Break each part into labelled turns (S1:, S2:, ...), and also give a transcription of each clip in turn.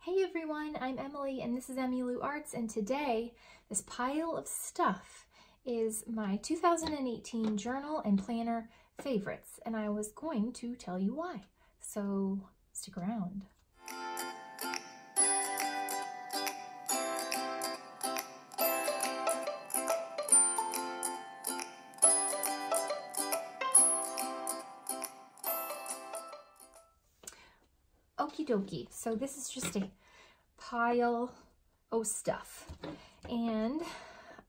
S1: Hey everyone, I'm Emily and this is Emmylou Arts, and today this pile of stuff is my 2018 journal and planner favorites, and I was going to tell you why, so stick around. Okie dokie, so this is just a pile of stuff, and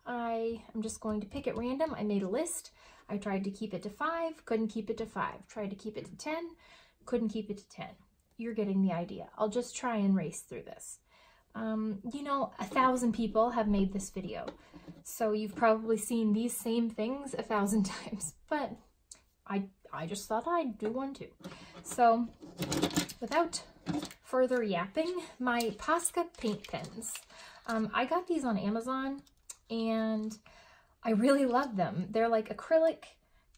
S1: I am just going to pick at random. I made a list. I tried to keep it to 5, couldn't keep it to 5. Tried to keep it to 10, couldn't keep it to 10. You're getting the idea. I'll just try and race through this. You know, 1,000 people have made this video, so you've probably seen these same things 1,000 times, but I just thought I'd do one too. So without further yapping, my Posca paint pens. I got these on Amazon and I really love them. They're like acrylic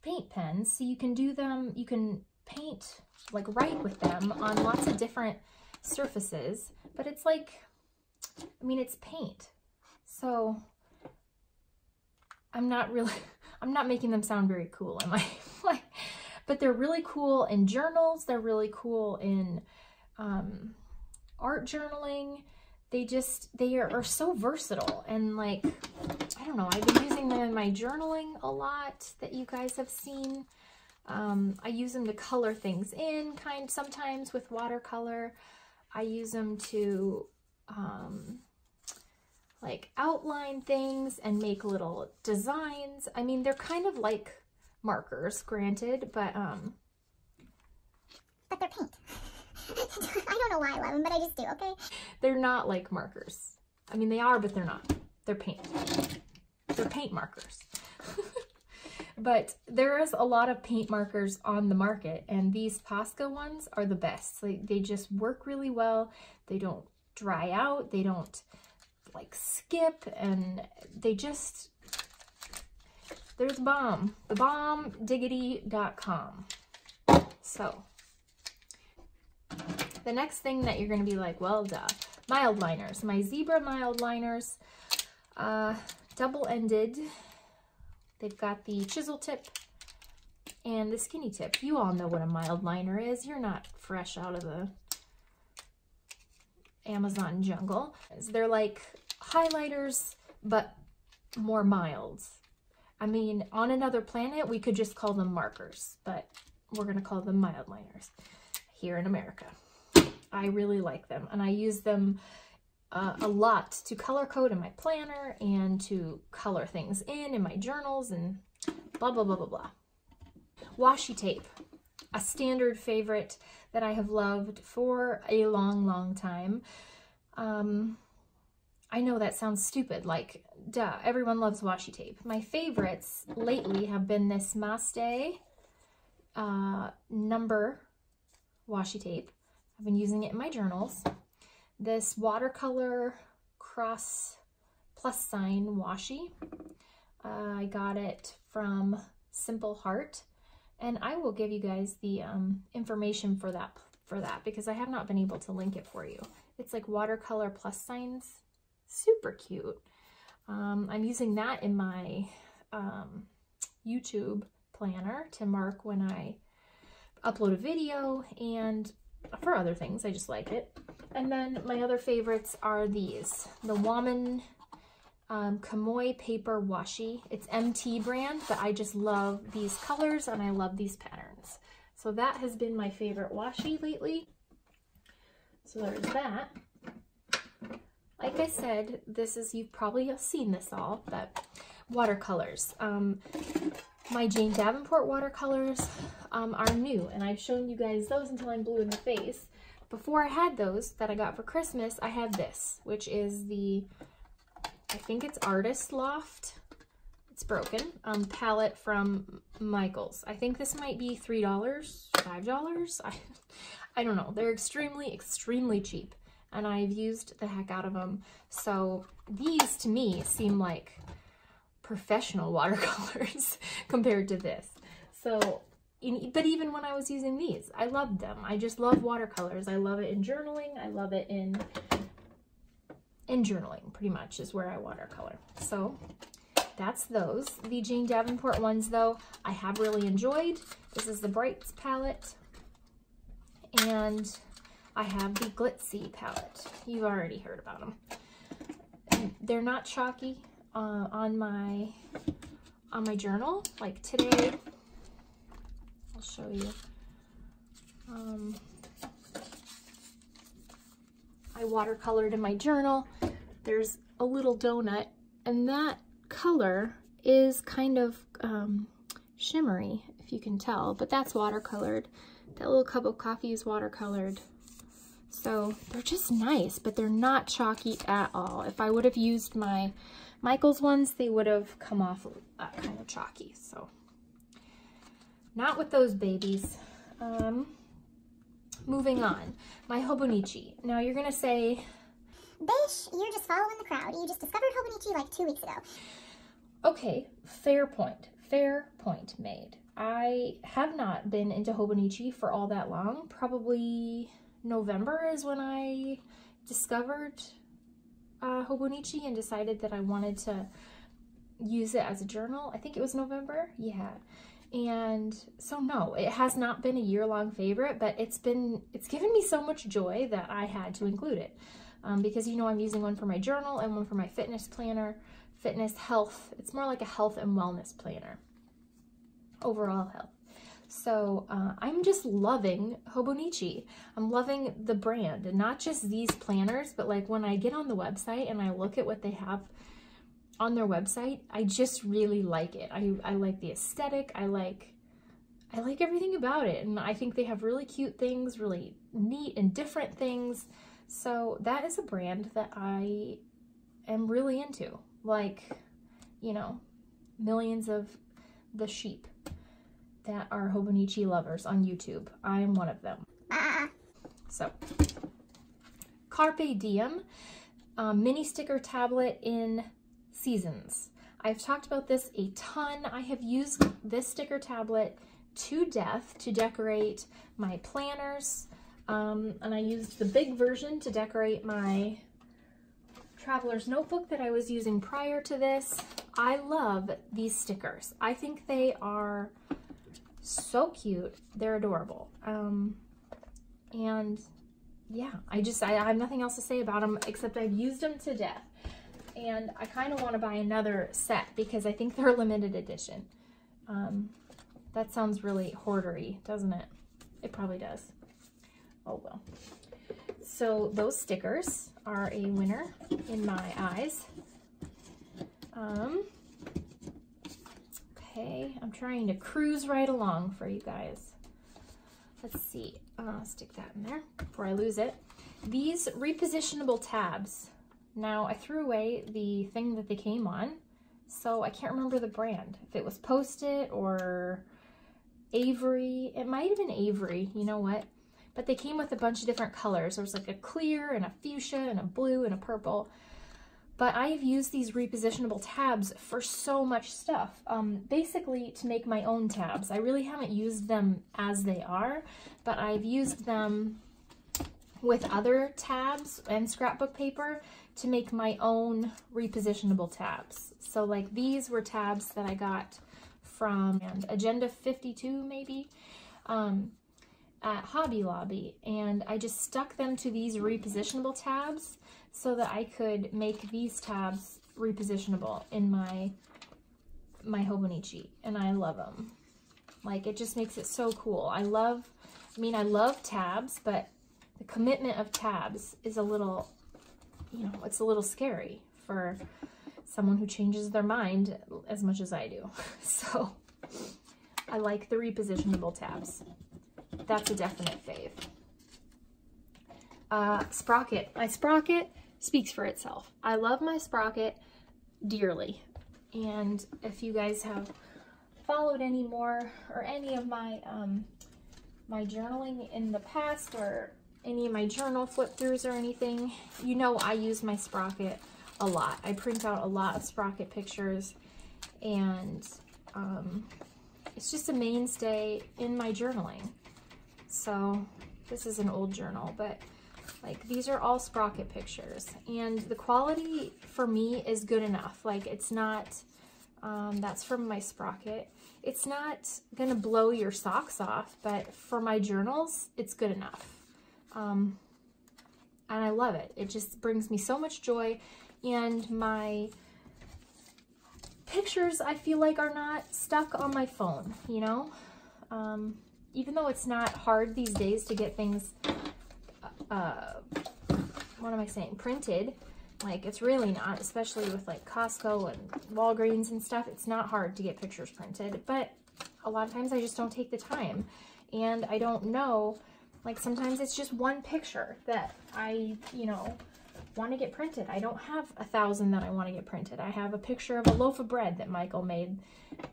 S1: paint pens, so you can do them, you can paint, like write with them on lots of different surfaces, but it's like, I mean, it's paint. So I'm not making them sound very cool, am I? Like, but they're really cool in journals. They're really cool in art journaling. They are so versatile, and like, I don't know, I've been using them in my journaling a lot that you guys have seen. I use them to color things in sometimes with watercolor. I use them to like outline things and make little designs. I mean, they're kind of like markers, granted, but
S2: they're paint. I don't know why I love them, but I just do, okay?
S1: They're not like markers. I mean, they are, but they're not. They're paint. They're paint markers. But there is a lot of paint markers on the market, and these Posca ones are the best. They just work really well. They don't dry out. They don't like skip, and they just, there's the bomb. Thebombdiggity.com. So the next thing that you're going to be like, well, duh. Mildliners. My zebra Mildliners, double-ended. They've got the chisel tip and the skinny tip. You all know what a Mildliner is. You're not fresh out of the Amazon jungle. They're like highlighters, but more mild. I mean, on another planet, we could just call them markers, but we're going to call them Mildliners here in America. I really like them, and I use them a lot to color code in my planner and to color things in my journals and blah, blah, blah, blah, blah. Washi tape, a standard favorite that I have loved for a long, long time. I know that sounds stupid, like, duh, everyone loves washi tape. My favorites lately have been this Maste number washi tape. I've been using it in my journals. This Watercolor cross plus sign washi. I got it from Simple Heart, and I will give you guys the information for that because I have not been able to link it for you. It's like watercolor plus signs. Super cute. I'm using that in my YouTube planner to mark when I upload a video and for other things. I just like it. And then my other favorites are these, the Woman Kamoi paper washi. It's MT brand, but I just love these colors and I love these patterns. So that has been my favorite washi lately. So there's that. Like I said, this is, you've probably seen this all, but watercolors. My Jane Davenport watercolors are new, and I've shown you guys those until I'm blue in the face. Before I had those that I got for Christmas, I had this, which is the, I think it's Artist Loft. It's broken. Palette from Michaels. I think this might be $3, $5. I don't know. They're extremely, extremely cheap, and I've used the heck out of them. So these to me seem like professional watercolors compared to this. So but even when I was using these, I loved them. I just love watercolors. I love it in journaling. I love it in journaling, pretty much, is where I watercolor. So that's those. The Jane Davenport ones, though, I have really enjoyed. This is the Brights palette, and I have the Glitzy palette. You've already heard about them. They're not chalky on my journal. Like today, I'll show you. I watercolored in my journal. There's a little donut, and that color is kind of shimmery, if you can tell, but that's watercolored. That little cup of coffee is watercolored. So they're just nice, but they're not chalky at all. If I would have used my Michaels ones, they would have come off kind of chalky. So not with those babies. Moving on, my Hobonichi. Now you're gonna say,
S2: Bish, you're just following the crowd. You just discovered Hobonichi like 2 weeks ago.
S1: Okay, fair point made. I have not been into Hobonichi for all that long. Probably November is when I discovered Hobonichi and decided that I wanted to use it as a journal. I think it was November, yeah. And so no, it has not been a year-long favorite, but it's given me so much joy that I had to include it. Because, you know, I'm using one for my journal and one for my fitness planner, fitness, health. It's more like a health and wellness planner, overall health. So I'm just loving Hobonichi. I'm loving the brand, and not just these planners, but like when I get on the website and I look at what they have on their website, I just really like it. I like the aesthetic. I like everything about it, and I think they have really cute things, really neat and different things. So that is a brand that I am really into. Like, you know, millions of the sheep that are Hobonichi lovers on YouTube. I am one of them. So, Carpe Diem, mini sticker tablet in seasons. I've talked about this a ton. I have used this sticker tablet to death to decorate my planners. And I used the big version to decorate my traveler's notebook that I was using prior to this. I love these stickers. I think they are so cute. They're adorable. And yeah, I have nothing else to say about them except I've used them to death. And I kind of want to buy another set because I think they're limited edition. That sounds really hoardery, doesn't it? It probably does. Oh well. So those stickers are a winner in my eyes. Okay, I'm trying to cruise right along for you guys. Let's see. Stick that in there before I lose it. These repositionable tabs. Now I threw away the thing that they came on, so I can't remember the brand. If it was Post-it or Avery. It might have been Avery, you know what? But they came with a bunch of different colors. There was like a clear and a fuchsia and a blue and a purple. But I have used these repositionable tabs for so much stuff. Basically to make my own tabs. I really haven't used them as they are, but I've used them with other tabs and scrapbook paper to make my own repositionable tabs. So like these were tabs that I got from Agenda 52 maybe, at Hobby Lobby, and I just stuck them to these repositionable tabs so that I could make these tabs repositionable in my Hobonichi, and I love them. Like, it just makes it so cool. I love tabs, but the commitment of tabs is a little, you know, it's a little scary for someone who changes their mind as much as I do. So I like the repositionable tabs. That's a definite fave. Sprocket. My Sprocket speaks for itself. I love my Sprocket dearly. And if you guys have followed any more or any of my my journaling in the past, or any of my journal flip throughs or anything, you know I use my Sprocket a lot. I print out a lot of Sprocket pictures, and it's just a mainstay in my journaling. So this is an old journal, but like these are all Sprocket pictures, and the quality for me is good enough. Like it's not, that's from my Sprocket. It's not gonna blow your socks off, but for my journals, it's good enough. And I love it. It just brings me so much joy, and my pictures, I feel like, are not stuck on my phone, you know? Even though it's not hard these days to get things, what am I saying, printed, like it's really not, especially with like Costco and Walgreens and stuff. It's not hard to get pictures printed, but a lot of times I just don't take the time, and I don't know, like sometimes it's just one picture that I, you know, want to get printed. I don't have 1,000 that I want to get printed. I have a picture of a loaf of bread that Michael made,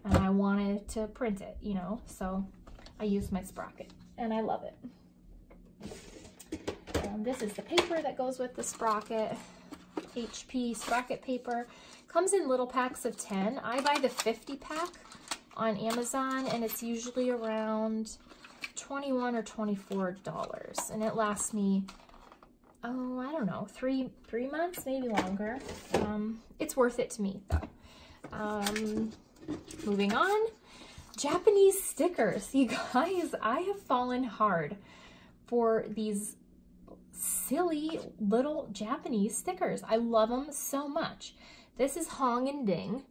S1: and I wanted to print it, you know, so I use my Sprocket, and I love it. This is the paper that goes with the Sprocket. HP Sprocket paper. Comes in little packs of 10. I buy the 50 pack on Amazon, and it's usually around $21 or $24, and it lasts me, oh, I don't know, three months, maybe longer. It's worth it to me though. Moving on, Japanese stickers. You guys, I have fallen hard for these silly little Japanese stickers. I love them so much. This is Hong and Ding,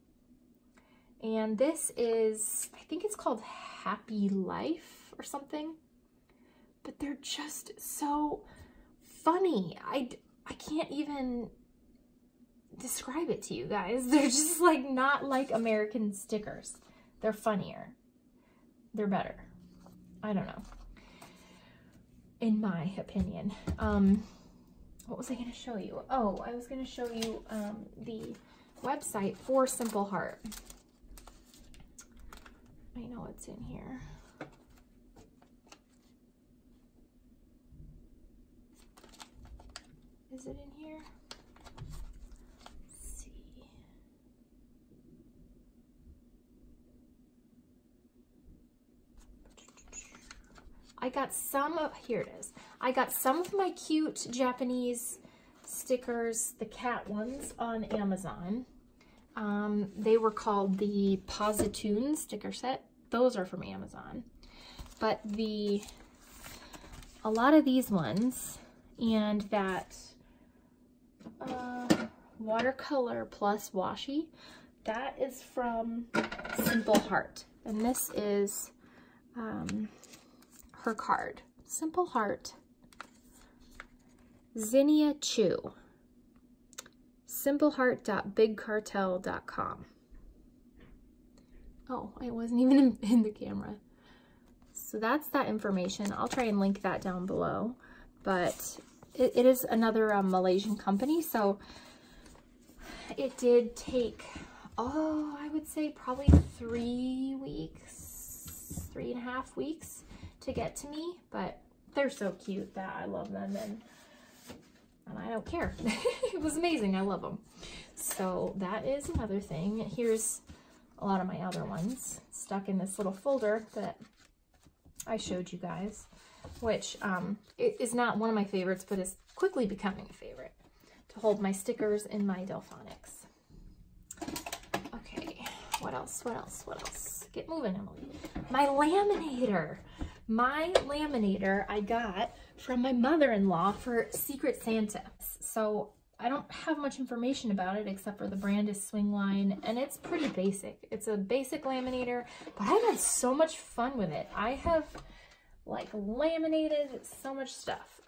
S1: and this is, I think it's called Happy Life or something, but they're just so funny. I can't even describe it to you guys. They're just like not like American stickers. They're funnier. They're better. I don't know, in my opinion. What was I going to show you? Oh, I was going to show you the website for Simple Heart. I know it's in here. Is it in here? Let's see. I got some of, here it is. I got some of my cute Japanese stickers, the cat ones, on Amazon. They were called the Positoon sticker set. Those are from Amazon. But a lot of these ones, and that Watercolor plus Washi, that is from Simple Heart. And this is her card. Simple Heart. Zinnia Chu. simpleheart.bigcartel.com. Oh, I wasn't even in the camera. So that's that information. I'll try and link that down below. But it is another Malaysian company, so it did take, oh, I would say probably 3 weeks, 3.5 weeks to get to me, but they're so cute that I love them, and I don't care. It was amazing. I love them. So that is another thing. Here's a lot of my other ones stuck in this little folder that I showed you guys, which it is not one of my favorites, but is quickly becoming a favorite, to hold my stickers in my Delphonics. Okay, what else? Get moving, Emily. My laminator. My laminator I got from my mother-in-law for Secret Santa. So I don't have much information about it except for the brand is Swingline, and it's pretty basic. It's a basic laminator, but I've had so much fun with it. I have like laminated so much stuff.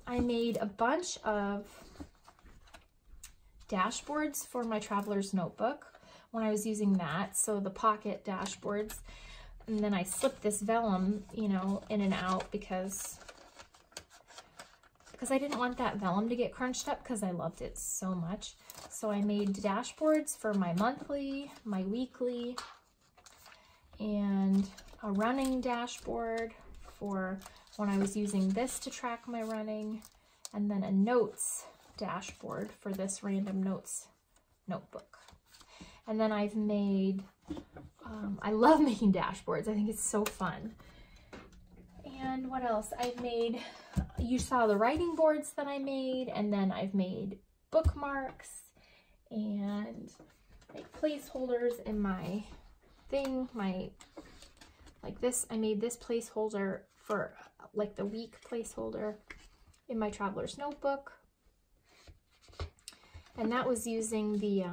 S1: I made a bunch of dashboards for my traveler's notebook when I was using that, so the pocket dashboards. And then I slipped this vellum, you know, in and out because I didn't want that vellum to get crunched up because I loved it so much. So I made dashboards for my monthly, my weekly, and a running dashboard for when I was using this to track my running, and then a notes dashboard for this random notes notebook. And then I've made, I love making dashboards. I think it's so fun. And what else? I've made, you saw the writing boards that I made, and then I've made bookmarks and like placeholders in my thing, like this, I made this placeholder for like the week placeholder in my traveler's notebook. And that was using the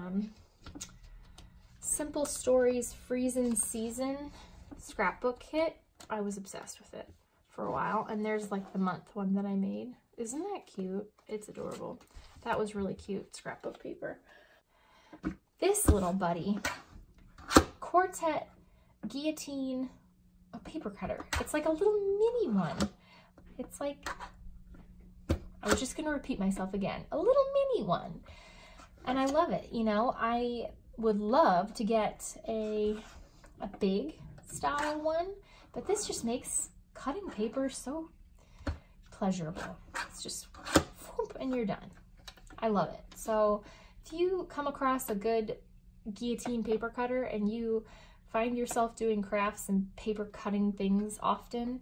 S1: Simple Stories Freezin' Season scrapbook kit. I was obsessed with it for a while. And there's like the month one that I made. Isn't that cute? It's adorable. That was really cute scrapbook paper. This little buddy, Quartet Guillotine a paper cutter. It's like a little mini one. It's like, I was just gonna repeat myself again, a little mini one. And I love it, you know. I would love to get a big style one, but this just makes cutting paper so pleasurable. It's just whoop, and you're done. I love it. So if you come across a good guillotine paper cutter and you find yourself doing crafts and paper cutting things often,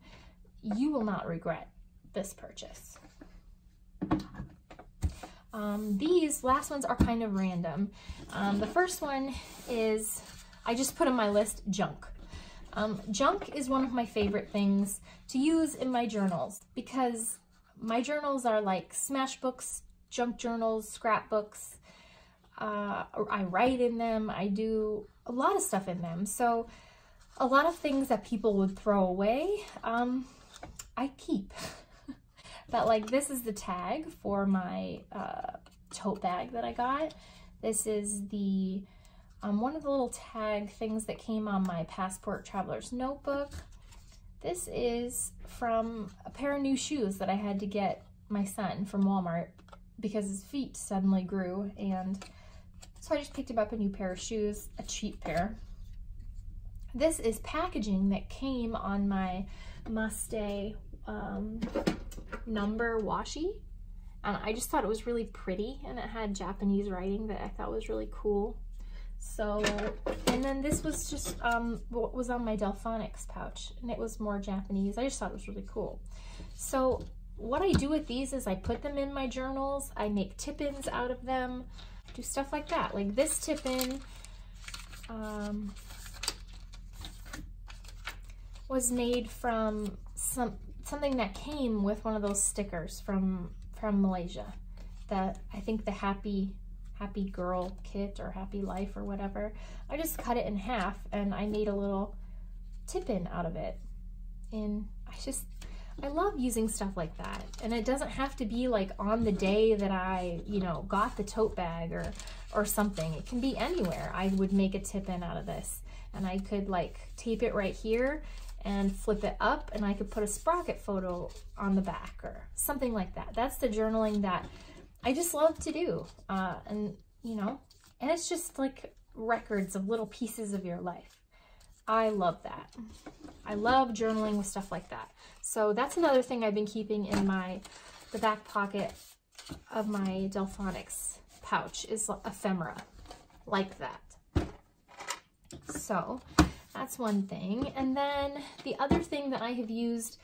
S1: you will not regret this purchase. These last ones are kind of random. The first one is, I just put on my list, junk. Junk is one of my favorite things to use in my journals because my journals are like smash books, junk journals, scrapbooks. I write in them, I do a lot of stuff in them. So a lot of things that people would throw away, I keep. But like this is the tag for my tote bag that I got. This is the one of the little tag things that came on my Passport Traveler's Notebook. This is from a pair of new shoes that I had to get my son from Walmart because his feet suddenly grew, and so I just picked him up a new pair of shoes, a cheap pair. This is packaging that came on my Maste number washi, and I just thought it was really pretty, and it had Japanese writing that I thought was really cool. So, and then this was just what was on my Delphonics pouch, and it was more Japanese. I just thought it was really cool. So what I do with these is I put them in my journals, I make tip-ins out of them, do stuff like that. Like this tip-in was made from something that came with one of those stickers from Malaysia. That I think the Happy Girl kit or Happy Life or whatever. I just cut it in half and I made a little tip-in out of it. And I love using stuff like that. And it doesn't have to be like on the day that I, you know, got the tote bag or something. It can be anywhere. I would make a tip-in out of this, and I could like tape it right here and flip it up, and I could put a Sprocket photo on the back or something like that. That's the journaling that I just love to do. And you know, and it's just like records of little pieces of your life. I love that. I love journaling with stuff like that. So that's another thing I've been keeping in the back pocket of my Delphonics pouch is ephemera like that. So that's one thing. And then the other thing that I have used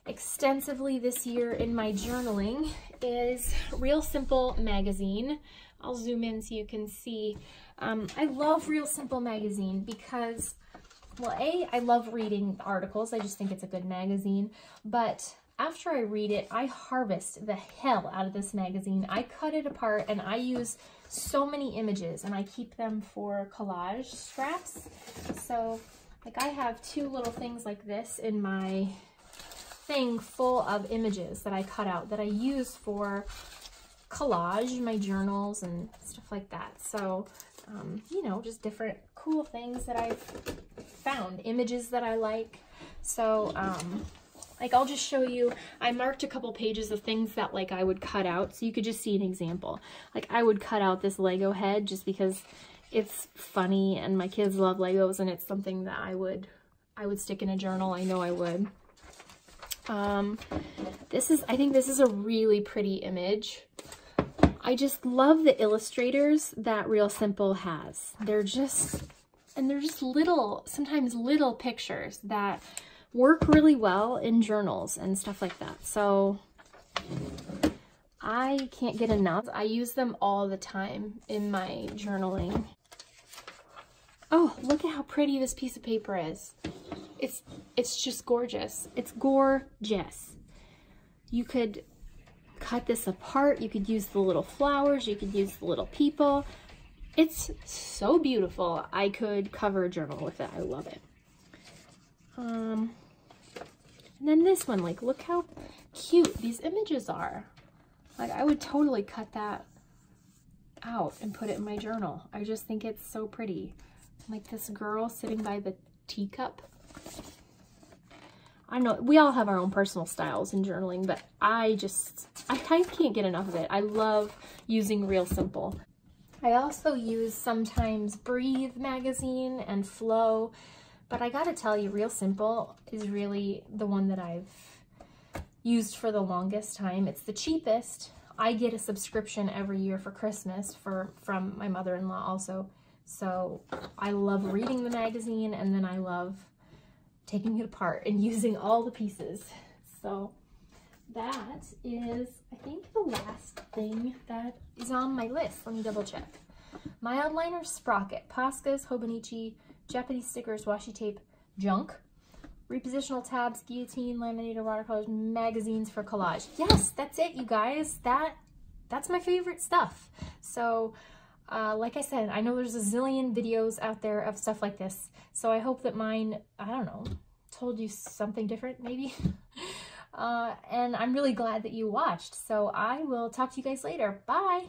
S1: extensively this year in my journaling is Real Simple magazine. I'll zoom in so you can see. I love Real Simple magazine because, well, I love reading articles. I just think it's a good magazine. But after I read it, I harvest the hell out of this magazine. I cut it apart and I use so many images, and I keep them for collage scraps. So like I have two little things like this in my thing full of images that I cut out that I use for collage, my journals and stuff like that. So you know, just different cool things that I've found, images that I like. So like I'll just show you, I marked a couple pages of things that like I would cut out so you could just see an example. Like I would cut out this Lego head just because it's funny and my kids love Legos, and it's something that I would stick in a journal. I know I would. I think this is a really pretty image. I just love the illustrators that Real Simple has. They're just little, sometimes little pictures that work really well in journals and stuff like that. So I can't get enough. I use them all the time in my journaling. Oh, look at how pretty this piece of paper is. It's just gorgeous. It's gorgeous. You could cut this apart. You could use the little flowers. You could use the little people. It's so beautiful. I could cover a journal with it. I love it. And then this one, like, look how cute these images are. Like, I would totally cut that out and put it in my journal. I just think it's so pretty. Like this girl sitting by the teacup. I know we all have our own personal styles in journaling, but I can't get enough of it. I love using Real Simple. I also use sometimes Breathe magazine and Flow, but I gotta tell you, Real Simple is really the one that I've used for the longest time. It's the cheapest. I get a subscription every year for Christmas from my mother-in-law also. So I love reading the magazine, and then I love taking it apart and using all the pieces. So that is, I think, the last thing that is on my list. Let me double check. Mildliners, Sprocket, Poscas, Hobonichi, Japanese stickers, washi tape, junk, repositional tabs, guillotine, laminator, watercolors, magazines for collage. Yes, that's it, you guys. That's my favorite stuff. So like I said, I know there's a zillion videos out there of stuff like this, so I hope that mine, I don't know, told you something different maybe. And I'm really glad that you watched, so I will talk to you guys later. Bye!